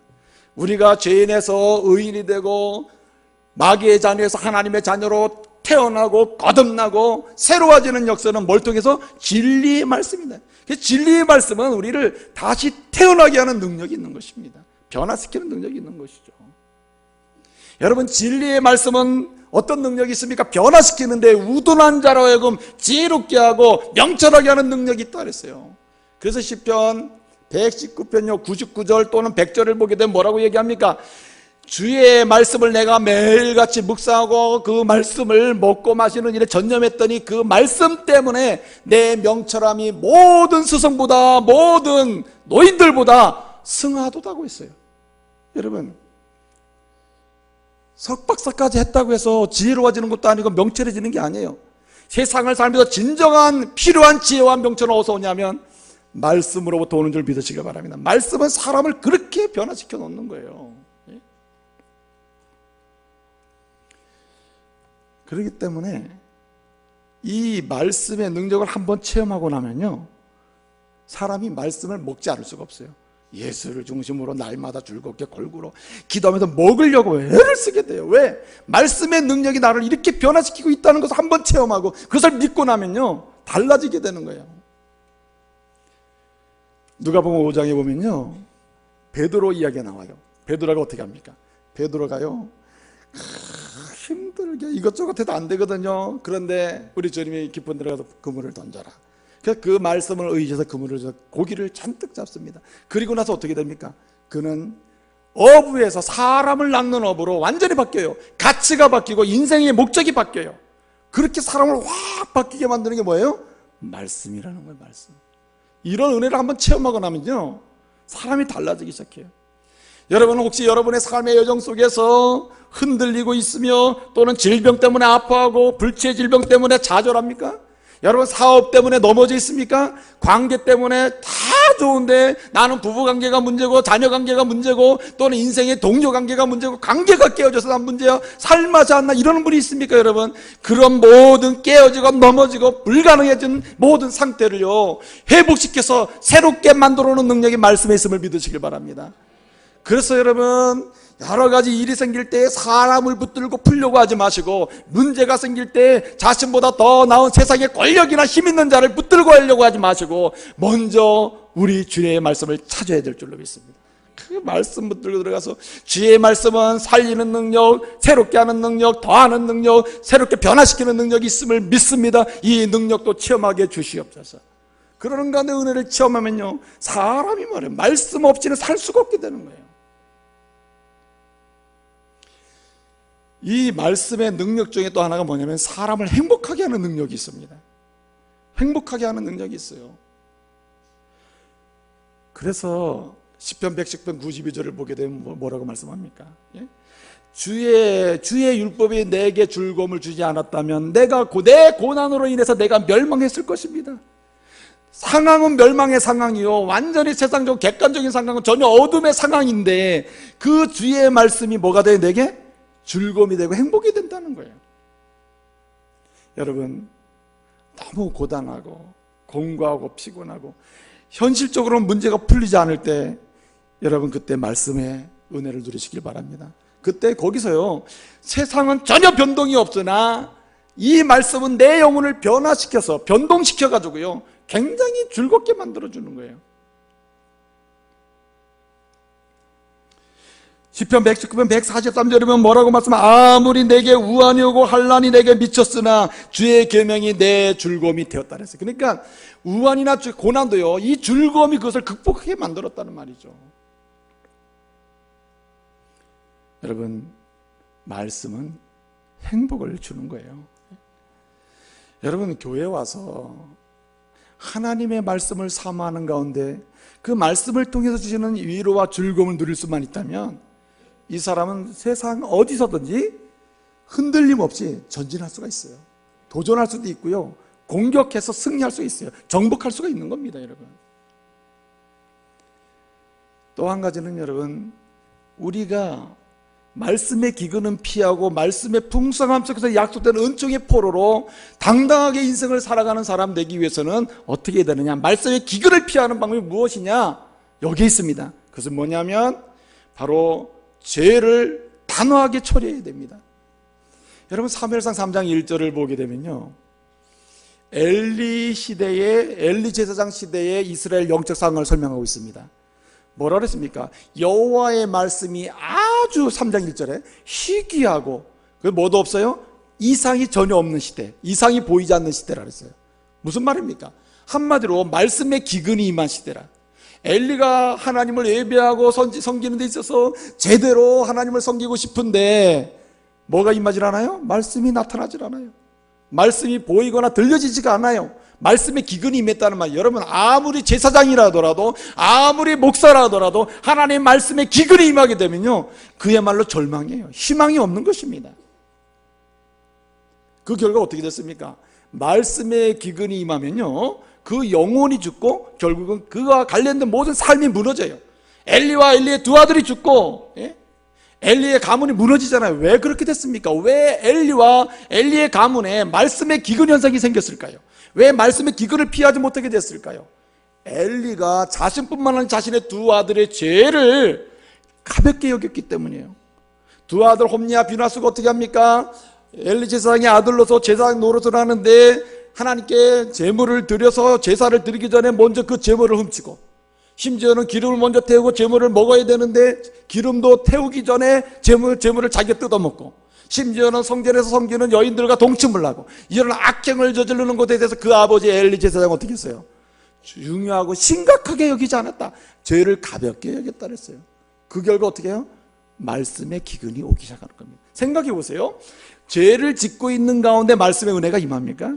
A: 우리가 죄인에서 의인이 되고 마귀의 자녀에서 하나님의 자녀로 태어나고 거듭나고 새로워지는 역사는 뭘 통해서? 진리의 말씀입니다. 진리의 말씀은 우리를 다시 태어나게 하는 능력이 있는 것입니다. 변화시키는 능력이 있는 것이죠. 여러분, 진리의 말씀은 어떤 능력이 있습니까? 변화시키는데 우둔한 자로 하여금 지혜롭게 하고 명철하게 하는 능력이 있다 그랬어요. 그래서 시편 119편요 99절 또는 100절을 보게 되면 뭐라고 얘기합니까? 주의 말씀을 내가 매일같이 묵상하고 그 말씀을 먹고 마시는 일에 전념했더니 그 말씀 때문에 내 명철함이 모든 스승보다, 모든 노인들보다 승하도다고 했어요. 여러분, 석박사까지 했다고 해서 지혜로워지는 것도 아니고 명철해지는 게 아니에요. 세상을 살면서 진정한 필요한 지혜와 명철은 어디서 오냐면 말씀으로부터 오는 줄 믿으시길 바랍니다. 말씀은 사람을 그렇게 변화시켜 놓는 거예요. 그렇기 때문에 이 말씀의 능력을 한번 체험하고 나면요, 사람이 말씀을 먹지 않을 수가 없어요. 예수를 중심으로 날마다 즐겁게 골고루 기도하면서 먹으려고 애를 쓰게 돼요. 왜? 말씀의 능력이 나를 이렇게 변화시키고 있다는 것을 한번 체험하고 그것을 믿고 나면요, 달라지게 되는 거예요. 누가복음 5장에 보면요, 베드로 이야기가 나와요. 베드로가 어떻게 합니까? 베드로가요, 힘들게 이것저것 해도 안 되거든요. 그런데 우리 주님이 깊은 데로 가서 그물을 던져라. 그 말씀을 의지해서 그물을 져서 고기를 잔뜩 잡습니다. 그리고 나서 어떻게 됩니까? 그는 어부에서 사람을 낚는 어부로 완전히 바뀌어요. 가치가 바뀌고 인생의 목적이 바뀌어요. 그렇게 사람을 확 바뀌게 만드는 게 뭐예요? 말씀이라는 거예요. 말씀. 이런 은혜를 한번 체험하고 나면요, 사람이 달라지기 시작해요. 여러분은 혹시 여러분의 삶의 여정 속에서 흔들리고 있으며 또는 질병 때문에 아파하고 불치의 질병 때문에 좌절합니까? 여러분, 사업 때문에 넘어져 있습니까? 관계 때문에 다 좋은데 나는 부부관계가 문제고 자녀관계가 문제고 또는 인생의 동료관계가 문제고 관계가 깨어져서 난 문제야, 살맛이 안 나, 이러는 분이 있습니까? 여러분, 그런 모든 깨어지고 넘어지고 불가능해진 모든 상태를요, 회복시켜서 새롭게 만들어 놓은 능력이 말씀에 있음을 믿으시길 바랍니다. 그래서 여러분, 여러 가지 일이 생길 때 사람을 붙들고 풀려고 하지 마시고, 문제가 생길 때 자신보다 더 나은 세상의 권력이나 힘 있는 자를 붙들고 하려고 하지 마시고 먼저 우리 주의 말씀을 찾아야 될 줄로 믿습니다. 그 말씀 붙들고 들어가서 주의 말씀은 살리는 능력, 새롭게 하는 능력, 더하는 능력, 새롭게 변화시키는 능력이 있음을 믿습니다. 이 능력도 체험하게 해 주시옵소서. 그러는 가운데 은혜를 체험하면요, 사람이 말이에요, 말씀 없이는 살 수가 없게 되는 거예요. 이 말씀의 능력 중에 또 하나가 뭐냐면 사람을 행복하게 하는 능력이 있습니다. 행복하게 하는 능력이 있어요. 그래서 시편 110편 92절을 보게 되면 뭐라고 말씀합니까? 주의 율법이 내게 즐거움을 주지 않았다면 내 고난으로 인해서 내가 멸망했을 것입니다. 상황은 멸망의 상황이요, 완전히 세상적 객관적인 상황은 전혀 어둠의 상황인데 그 주의 말씀이 뭐가 돼요? 내게 즐거움이 되고 행복이 된다는 거예요. 여러분, 너무 고단하고 공고하고 피곤하고 현실적으로 문제가 풀리지 않을 때 여러분, 그때 말씀의 은혜를 누리시길 바랍니다. 그때 거기서요, 세상은 전혀 변동이 없으나 이 말씀은 내 영혼을 변화시켜서 변동시켜가지고요 굉장히 즐겁게 만들어주는 거예요. 시편 119편 143절에 보면 뭐라고 아무리 내게 우환이 오고 환난이 내게 미쳤으나 주의 계명이 내 즐거움이 되었다 그랬어요. 그러니까 우환이나 고난도요, 이 즐거움이 그것을 극복하게 만들었다는 말이죠. 여러분, 말씀은 행복을 주는 거예요. 여러분, 교회 와서 하나님의 말씀을 사모하는 가운데 그 말씀을 통해서 주시는 위로와 즐거움을 누릴 수만 있다면 이 사람은 세상 어디서든지 흔들림 없이 전진할 수가 있어요. 도전할 수도 있고요, 공격해서 승리할 수 있어요. 정복할 수가 있는 겁니다, 여러분. 또 한 가지는 여러분, 우리가 말씀의 기근은 피하고 말씀의 풍성함 속에서 약속된 은총의 포로로 당당하게 인생을 살아가는 사람 되기 위해서는 어떻게 해야 되느냐? 말씀의 기근을 피하는 방법이 무엇이냐? 여기에 있습니다. 그것은 뭐냐면 바로 죄를 단호하게 처리해야 됩니다. 여러분, 사무엘상 3장 1절을 보게 되면요, 엘리 제사장 시대의 이스라엘 영적 상황을 설명하고 있습니다. 뭐라 그랬습니까? 여호와의 말씀이 아주 3장 1절에 희귀하고 그 뭐도 없어요? 이상이 전혀 없는 시대, 이상이 보이지 않는 시대라 그랬어요. 무슨 말입니까? 한마디로 말씀의 기근이 임한 시대라. 엘리가 하나님을 예배하고 섬기는 데 있어서 제대로 하나님을 섬기고 싶은데 뭐가 임하질 않아요? 말씀이 나타나질 않아요. 말씀이 보이거나 들려지지가 않아요. 말씀의 기근이 임했다는 말, 여러분, 아무리 제사장이라 하더라도, 아무리 목사라 하더라도 하나님의 말씀의 기근이 임하게 되면요, 그야말로 절망이에요. 희망이 없는 것입니다. 그 결과 어떻게 됐습니까? 말씀의 기근이 임하면요, 그 영혼이 죽고 결국은 그와 관련된 모든 삶이 무너져요. 엘리와 엘리의 두 아들이 죽고, 엘리의 가문이 무너지잖아요. 왜 그렇게 됐습니까? 왜 엘리와 엘리의 가문에 말씀의 기근 현상이 생겼을까요? 왜 말씀의 기근을 피하지 못하게 됐을까요? 엘리가 자신뿐만 아니라 자신의 두 아들의 죄를 가볍게 여겼기 때문이에요. 두 아들 홈니와 비나스가 어떻게 합니까? 엘리 제사장의 아들로서 제사장 노릇을 하는데 하나님께 제물을 드려서 제사를 드리기 전에 먼저 그 제물을 훔치고, 심지어는 기름을 먼저 태우고 제물을 먹어야 되는데 기름도 태우기 전에 제물을 자기가 뜯어먹고, 심지어는 성전에서 섬기는 여인들과 동침을 하고, 이런 악행을 저지르는 것에 대해서 그 아버지 엘리 제사장은 어떻게 했어요? 중요하고 심각하게 여기지 않았다. 죄를 가볍게 여겼다 그랬어요. 그 결과 어떻게 해요? 말씀의 기근이 오기 시작하는 겁니다. 생각해 보세요. 죄를 짓고 있는 가운데 말씀의 은혜가 임합니까?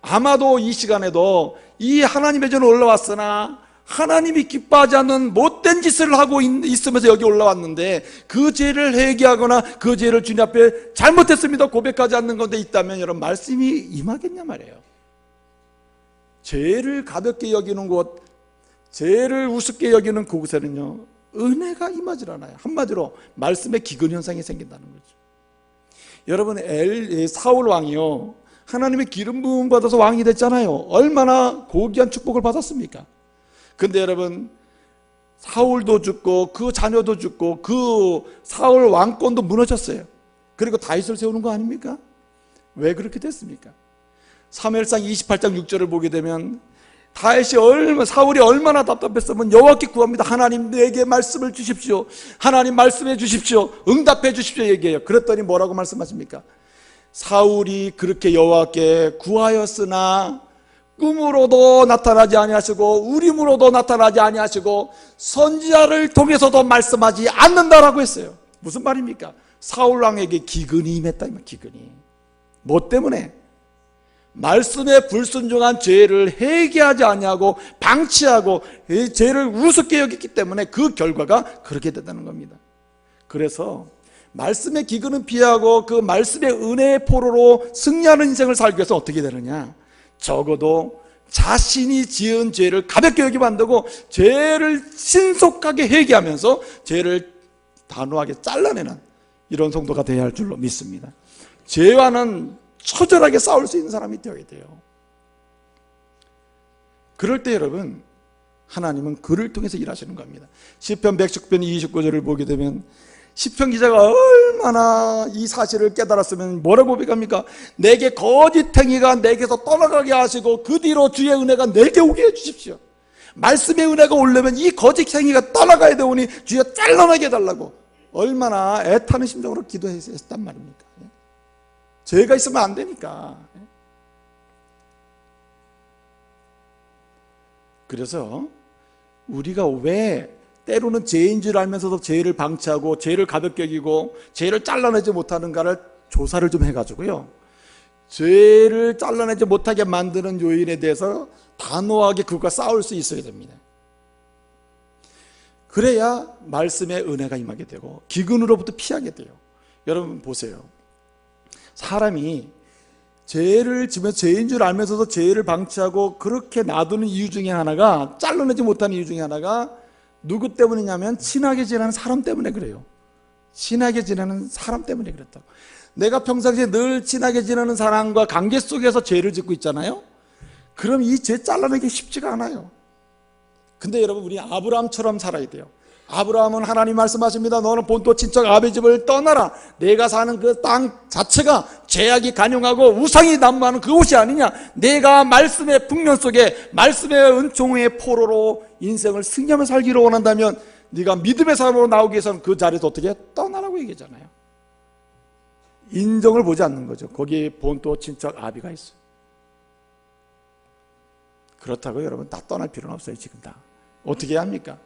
A: 아마도 이 시간에도 이 하나님의 전에 올라왔으나 하나님이 기뻐하지 않는 못된 짓을 하고 있으면서 여기 올라왔는데 그 죄를 회개하거나 그 죄를 주님 앞에 잘못했습니다 고백하지 않는 건데 있다면 여러분, 말씀이 임하겠냐 말이에요. 죄를 가볍게 여기는 곳, 죄를 우습게 여기는 그곳에는요, 은혜가 임하지 않아요. 한마디로 말씀의 기근 현상이 생긴다는 거죠. 여러분, 사울 왕이요, 하나님의 기름 부음 받아서 왕이 됐잖아요. 얼마나 고귀한 축복을 받았습니까? 근데 여러분, 사울도 죽고 그 자녀도 죽고 그 사울 왕권도 무너졌어요. 그리고 다윗을 세우는 거 아닙니까? 왜 그렇게 됐습니까? 사무엘상 28장 6절을 보게 되면 사울이 얼마나 답답했으면 여호와께 구합니다. 하나님, 내게 말씀을 주십시오. 하나님, 말씀해 주십시오. 응답해 주십시오 얘기해요. 그랬더니 뭐라고 말씀하십니까? 사울이 그렇게 여호와께 구하였으나 꿈으로도 나타나지 아니하시고 우림으로도 나타나지 아니하시고 선지자를 통해서도 말씀하지 않는다라고 했어요. 무슨 말입니까? 사울 왕에게 기근이 임했다. 기근이. 뭐 때문에? 말씀에 불순종한 죄를 회개하지 아니하고 방치하고 죄를 우습게 여겼기 때문에 그 결과가 그렇게 됐다는 겁니다. 그래서 말씀의 기근은 피하고 그 말씀의 은혜의 포로로 승리하는 인생을 살기 위해서 어떻게 되느냐? 적어도 자신이 지은 죄를 가볍게 여기면 안 되고 죄를 신속하게 회개하면서 죄를 단호하게 잘라내는 이런 성도가 되어야 할 줄로 믿습니다. 죄와는 처절하게 싸울 수 있는 사람이 되어야 돼요. 그럴 때 여러분, 하나님은 그를 통해서 일하시는 겁니다. 시편 119편 29절을 보게 되면 시편 기자가 얼마나 이 사실을 깨달았으면 뭐라고 고백합니까? 내게 거짓행위가 내게서 떠나가게 하시고 그 뒤로 주의 은혜가 내게 오게 해주십시오. 말씀의 은혜가 오려면 이 거짓행위가 떠나가야 되오니 주여 잘라내게 해달라고 얼마나 애타는 심정으로 기도했단 말입니까? 죄가 있으면 안 되니까. 그래서 우리가 왜
B: 때로는 죄인 줄 알면서도 죄를 방치하고 죄를 가볍게 여기고 죄를 잘라내지 못하는가를 조사를 좀 해가지고요, 죄를 잘라내지 못하게 만드는 요인에 대해서 단호하게 그것과 싸울 수 있어야 됩니다. 그래야 말씀의 은혜가 임하게 되고 기근으로부터 피하게 돼요. 여러분 보세요. 사람이 죄를 지면서 죄인 줄 알면서도 죄를 방치하고 그렇게 놔두는 이유 중에 하나가, 잘라내지 못하는 이유 중에 하나가 누구 때문이냐면 친하게 지내는 사람 때문에 그래요. 친하게 지내는 사람 때문에 그랬다고. 내가 평상시에 늘 친하게 지내는 사람과 관계 속에서 죄를 짓고 있잖아요. 그럼 이 죄 잘라내기 쉽지가 않아요. 근데 여러분, 우리 아브라함처럼 살아야 돼요. 아브라함은 하나님 말씀하십니다. 너는 본토 친척 아비 집을 떠나라. 내가 사는 그 땅 자체가 죄악이 간용하고 우상이 난무하는 그곳이 아니냐. 내가 말씀의 풍년 속에 말씀의 은총의 포로로 인생을 승리하며 살기로 원한다면 네가 믿음의 사람으로 나오기 위해서는 그 자리에서 어떻게 떠나라고 얘기하잖아요. 인정을 보지 않는 거죠. 거기 본토 친척 아비가 있어요. 그렇다고 여러분 다 떠날 필요는 없어요. 지금 다 어떻게 해야 합니까?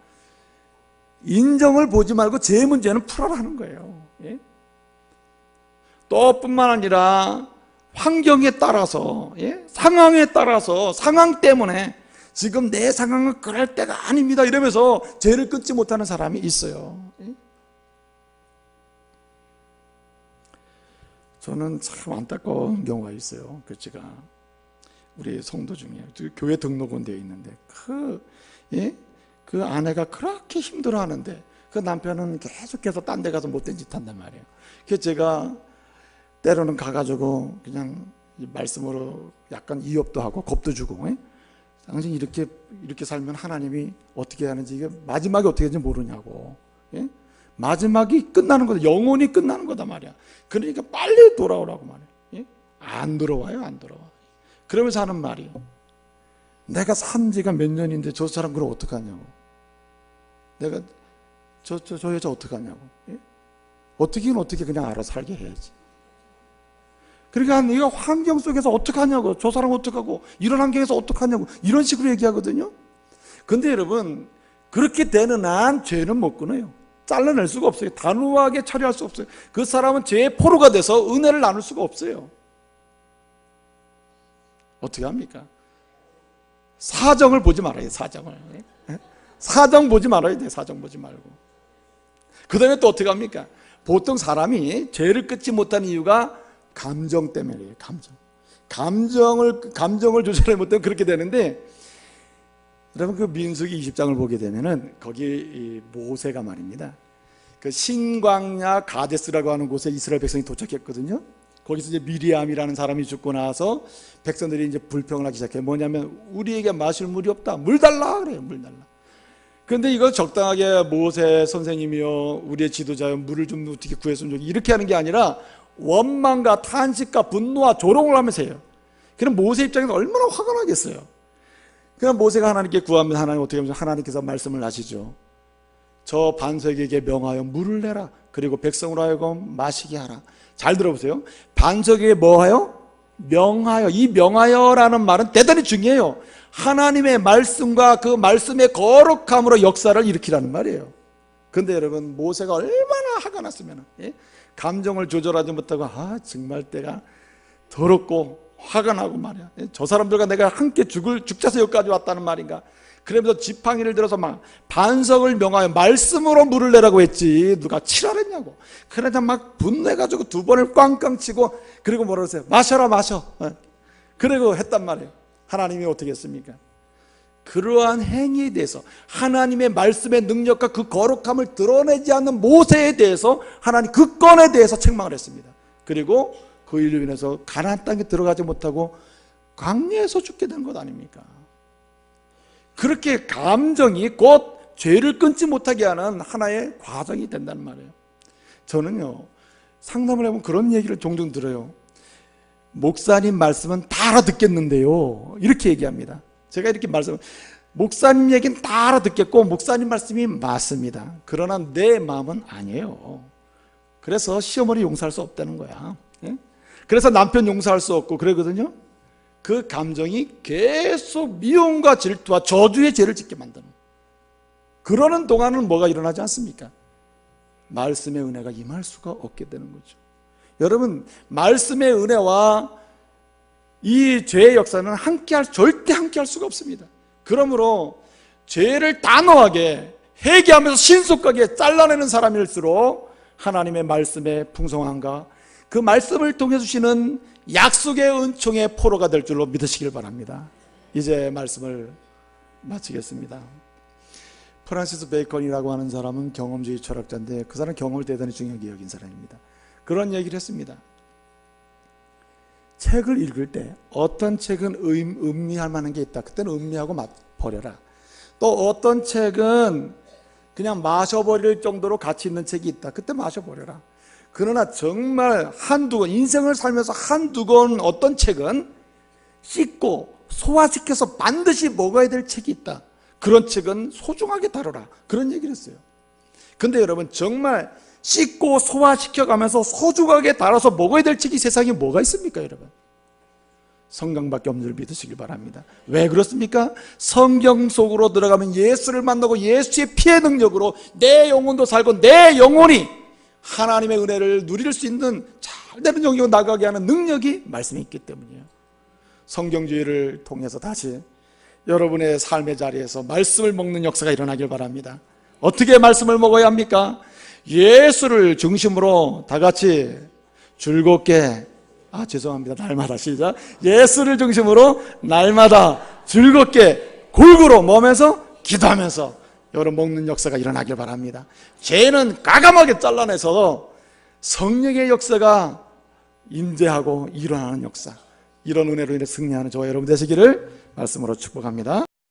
B: 인정을 보지 말고 제 문제는 풀어라 하는 거예요. 예? 또 뿐만 아니라 환경에 따라서, 예? 상황에 따라서, 상황 때문에 지금 내 상황은 그럴 때가 아닙니다 이러면서 죄를 끊지 못하는 사람이 있어요. 예? 저는 참 안타까운 경우가 있어요. 그 제가 우리 성도 중에 교회 등록은 되어 있는데 그 아내가 그렇게 힘들어하는데 그 남편은 계속해서 딴 데 가서 못된 짓 한단 말이에요. 그래서 제가 때로는 가가지고 그냥 말씀으로 약간 이업도 하고 겁도 주고, 예? 당신 이렇게 살면 하나님이 어떻게 하는지, 이게 마지막이 어떻게 되는지 모르냐고, 예? 마지막이 끝나는 거다, 영원히 끝나는 거다 말이야. 그러니까 빨리 돌아오라고 말이야. 예? 안 돌아와요. 안 돌아와. 그러면서 하는 말이, 내가 산 지가 몇 년인데 저 사람 그럼 어떡하냐고, 내가 저 여자 어떡하냐고, 예? 어떻게 그냥 알아서 살게 해야지. 그러니까 네가 환경 속에서 어떡하냐고, 저 사람 어떡하고, 이런 환경에서 어떡하냐고, 이런 식으로 얘기하거든요. 근데 여러분, 그렇게 되는 한 죄는 못 끊어요. 잘라낼 수가 없어요. 단호하게 처리할 수 없어요. 그 사람은 죄의 포로가 돼서 은혜를 나눌 수가 없어요. 어떻게 합니까? 사정을 보지 말아요. 사정을. 사정 보지 말아야 돼요. 사정 보지 말고. 그 다음에 또 어떻게 합니까? 보통 사람이 죄를 끊지 못하는 이유가 감정 때문이에요. 감정을 조절을 못하면 그렇게 되는데, 여러분 그 민수기 20장을 보게 되면은 거기 이 모세가 말입니다. 그 신광야 가데스라고 하는 곳에 이스라엘 백성이 도착했거든요. 거기서 이제 미리암이라는 사람이 죽고 나서 백성들이 이제 불평을 하기 시작해요. 뭐냐면 우리에게 마실 물이 없다. 물 달라 그래요. 물 달라. 그런데 이거 적당하게 모세 선생님이요, 우리의 지도자요, 물을 좀 어떻게 구했으면 좋겠다 이렇게 하는 게 아니라 원망과 탄식과 분노와 조롱을 하면서 해요. 그럼 모세 입장에서 얼마나 화가 나겠어요. 그럼 모세가 하나님께 구하면 하나님 어떻게 하면 하나님께서 말씀을 하시죠. 저 반석에게 명하여 물을 내라. 그리고 백성으로 하여금 마시게 하라. 잘 들어보세요. 반석에게 뭐하여? 명하여. 이 명하여라는 말은 대단히 중요해요. 하나님의 말씀과 그 말씀의 거룩함으로 역사를 일으키라는 말이에요. 근데 여러분, 모세가 얼마나 화가 났으면, 예? 감정을 조절하지 못하고 정말 때가 더럽고 화가 나고 말이야. 저 사람들과 내가 함께 죽자서 여기까지 왔다는 말인가. 그러면서 지팡이를 들어서 막 반석을 명하여 말씀으로 물을 내라고 했지 누가 치라랬냐고. 그러자 막 분노해가지고 두 번을 꽝꽝 치고, 그리고 뭐라고 했어요? 마셔라 마셔. 그리고 했단 말이에요. 하나님이 어떻게 했습니까? 그러한 행위에 대해서, 하나님의 말씀의 능력과 그 거룩함을 드러내지 않는 모세에 대해서 하나님 그 건에 대해서 책망을 했습니다. 그리고 그 일로 인해서 가나안 땅에 들어가지 못하고 광야에서 죽게 된 것 아닙니까? 그렇게 감정이 곧 죄를 끊지 못하게 하는 하나의 과정이 된다는 말이에요. 저는요, 상담을 해보면 그런 얘기를 종종 들어요. 목사님 말씀은 다 알아듣겠는데요, 이렇게 얘기합니다. 제가 이렇게 목사님 얘기는 다 알아듣겠고 목사님 말씀이 맞습니다. 그러나 내 마음은 아니에요. 그래서 시어머니 용서할 수 없다는 거야. 그래서 남편 용서할 수 없고 그러거든요. 그 감정이 계속 미움과 질투와 저주의 죄를 짓게 만드는, 그러는 동안은 뭐가 일어나지 않습니까? 말씀의 은혜가 임할 수가 없게 되는 거죠. 여러분, 말씀의 은혜와 이 죄의 역사는 절대 함께할 수가 없습니다. 그러므로 죄를 단호하게 회개하면서 신속하게 잘라내는 사람일수록 하나님의 말씀의 풍성함과 그 말씀을 통해 주시는 약속의 은총의 포로가 될 줄로 믿으시길 바랍니다. 이제 말씀을 마치겠습니다. 프란시스 베이컨이라고 하는 사람은 경험주의 철학자인데 그 사람은 경험을 대단히 중요하게 여긴 사람입니다. 그런 얘기를 했습니다. 책을 읽을 때 어떤 책은 음미할 만한 게 있다. 그때는 음미하고 버려라. 또 어떤 책은 그냥 마셔버릴 정도로 가치 있는 책이 있다. 그때 마셔버려라. 그러나 정말 한두 권, 인생을 살면서 한두 권 어떤 책은 씻고 소화시켜서 반드시 먹어야 될 책이 있다. 그런 책은 소중하게 다뤄라. 그런 얘기를 했어요. 근데 여러분, 정말 씻고 소화시켜가면서 소중하게 다뤄서 먹어야 될 책이 세상에 뭐가 있습니까, 여러분? 성경밖에 없는 줄 믿으시길 바랍니다. 왜 그렇습니까? 성경 속으로 들어가면 예수를 만나고 예수의 피의 능력으로 내 영혼도 살고 내 영혼이 하나님의 은혜를 누릴 수 있는 잘되는 영역으로 나가게 하는 능력이 말씀에 있기 때문이에요. 성경주의를 통해서 다시 여러분의 삶의 자리에서 말씀을 먹는 역사가 일어나길 바랍니다. 어떻게 말씀을 먹어야 합니까? 예수를 중심으로 다 같이 즐겁게, 죄송합니다. 날마다 시작. 예수를 중심으로 날마다 즐겁게 골고루 먹으면서 기도하면서 여러분 먹는 역사가 일어나길 바랍니다. 죄는 가감하게 잘라내서 성령의 역사가 임재하고 일어나는 역사, 이런 은혜로 인해 승리하는 저와 여러분 되시기를 말씀으로 축복합니다.